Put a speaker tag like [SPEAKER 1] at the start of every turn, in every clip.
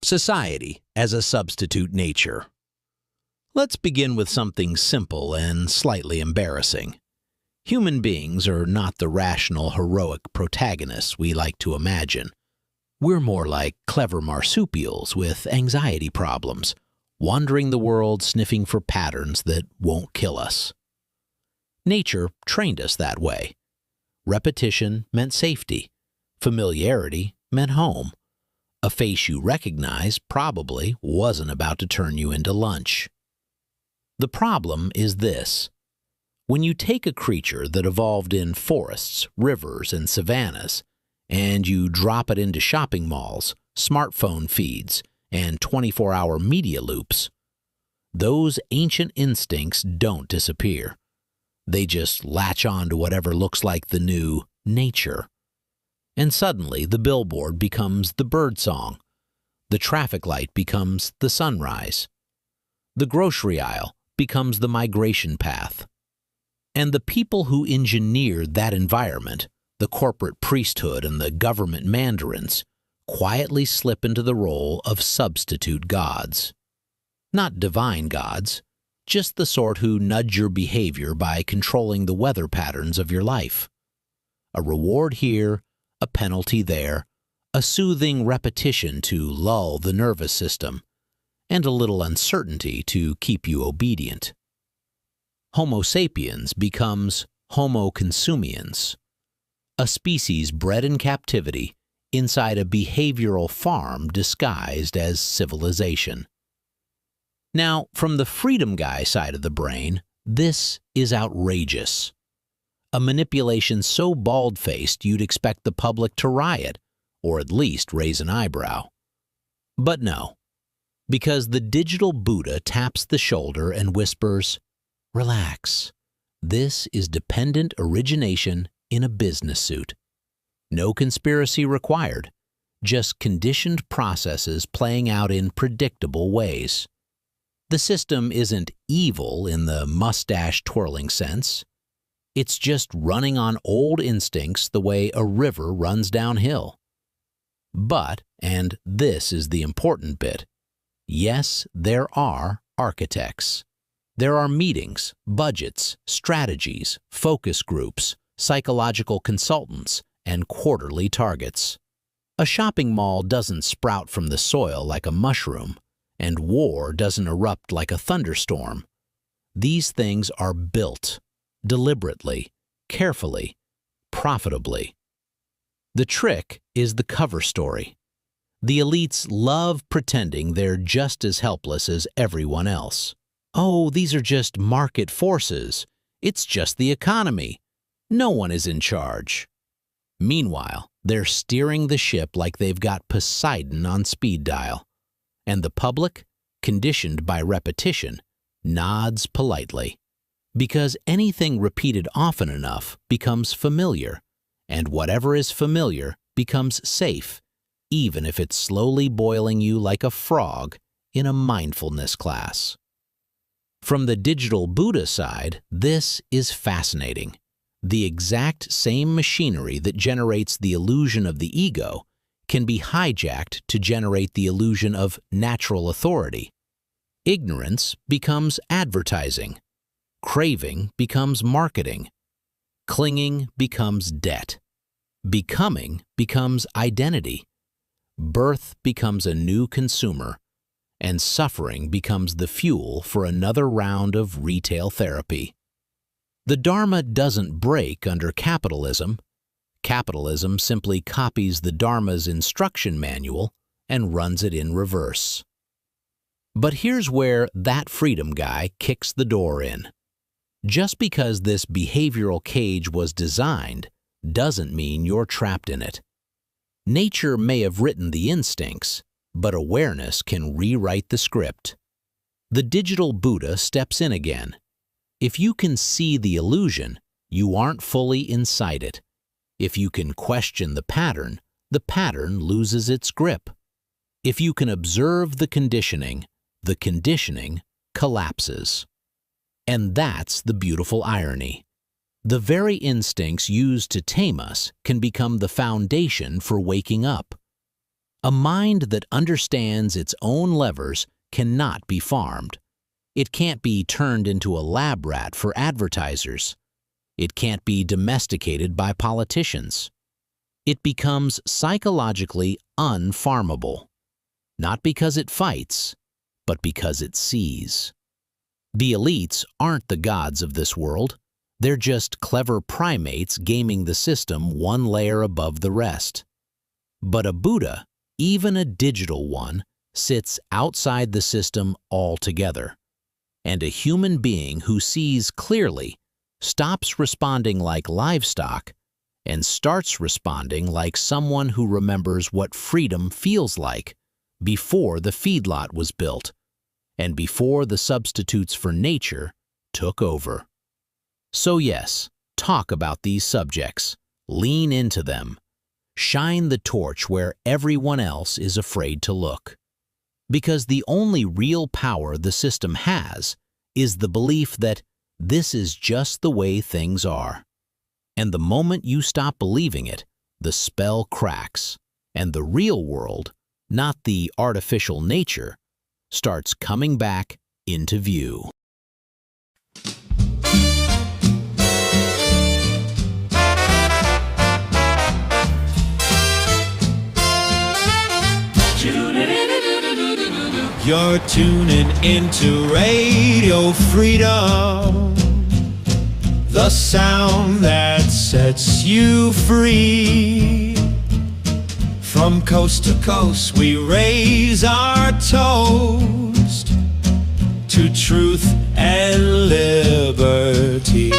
[SPEAKER 1] Society as a substitute nature. Let's begin with something simple and slightly embarrassing. Human beings are not the rational, heroic protagonists we like to imagine. We're more like clever marsupials with anxiety problems, wandering the world sniffing for patterns that won't kill us. Nature trained us that way. Repetition meant safety. Familiarity meant home. A face you recognize probably wasn't about to turn you into lunch. The problem is this. When you take a creature that evolved in forests, rivers, and savannas, and you drop it into shopping malls, smartphone feeds, and 24-hour media loops, those ancient instincts don't disappear. They just latch on to whatever looks like the new nature. And suddenly the billboard becomes the birdsong. The traffic light becomes the sunrise. The grocery aisle becomes the migration path. And the people who engineered that environment, the corporate priesthood and the government mandarins, quietly slip into the role of substitute gods. Not divine gods, just the sort who nudge your behavior by controlling the weather patterns of your life. A reward here, a penalty there, a soothing repetition to lull the nervous system, and a little uncertainty to keep you obedient. Homo sapiens becomes Homo consumiens, a species bred in captivity inside a behavioral farm disguised as civilization. Now, from the freedom guy side of the brain, this is outrageous. A manipulation so bald-faced you'd expect the public to riot, or at least raise an eyebrow. But no, because the digital Buddha taps the shoulder and whispers, "Relax. This is dependent origination in a business suit. No conspiracy required, just conditioned processes playing out in predictable ways. The system isn't evil in the mustache-twirling sense. It's just running on old instincts the way a river runs downhill. But, and this is the important bit, yes, there are architects. There are meetings, budgets, strategies, focus groups, psychological consultants, and quarterly targets. A shopping mall doesn't sprout from the soil like a mushroom, and war doesn't erupt like a thunderstorm. These things are built deliberately, carefully, profitably. The trick is the cover story. The elites love pretending they're just as helpless as everyone else. Oh, these are just market forces. It's just the economy. No one is in charge. Meanwhile, they're steering the ship like they've got Poseidon on speed dial. And the public, conditioned by repetition, nods politely. Because anything repeated often enough becomes familiar, and whatever is familiar becomes safe, even if it's slowly boiling you like a frog in a mindfulness class. From the digital Buddha side, this is fascinating. The exact same machinery that generates the illusion of the ego can be hijacked to generate the illusion of natural authority. Ignorance becomes advertising. Craving becomes marketing. Clinging becomes debt. Becoming becomes identity. Birth becomes a new consumer. And suffering becomes the fuel for another round of retail therapy. The Dharma doesn't break under capitalism. Capitalism simply copies the Dharma's instruction manual and runs it in reverse. But here's where that freedom guy kicks the door in. Just because this behavioral cage was designed doesn't mean you're trapped in it. Nature may have written the instincts, but awareness can rewrite the script. The digital Buddha steps in again. If you can see the illusion, you aren't fully inside it. If you can question the pattern loses its grip. If you can observe the conditioning collapses. And that's the beautiful irony. The very instincts used to tame us can become the foundation for waking up. A mind that understands its own levers cannot be farmed. It can't be turned into a lab rat for advertisers. It can't be domesticated by politicians. It becomes psychologically unfarmable, not because it fights, but because it sees. The elites aren't the gods of this world. They're just clever primates gaming the system one layer above the rest. But a Buddha, even a digital one, sits outside the system altogether. And a human being who sees clearly stops responding like livestock and starts responding like someone who remembers what freedom feels like before the feedlot was built and before the substitutes for nature took over. So yes, talk about these subjects, lean into them, shine the torch where everyone else is afraid to look. Because the only real power the system has is the belief that this is just the way things are. And the moment you stop believing it, the spell cracks, and the real world, not the artificial nature, starts coming back into view.
[SPEAKER 2] You're tuning into Radio Freedom, the sound that sets you free. From coast to coast we raise our toast to truth and liberty.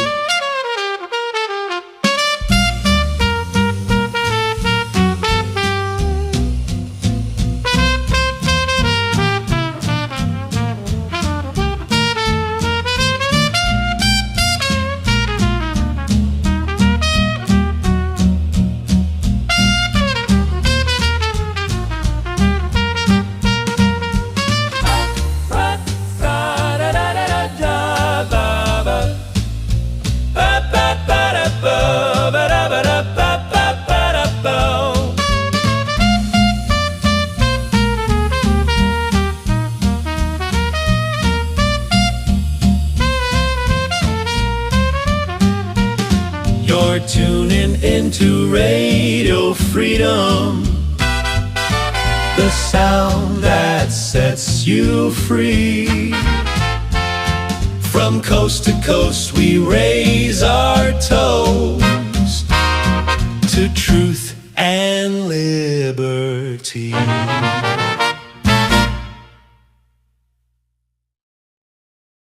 [SPEAKER 2] You're tuning into Radio Freedom, the sound that sets you free. From coast to coast we raise our toast to truth and liberty.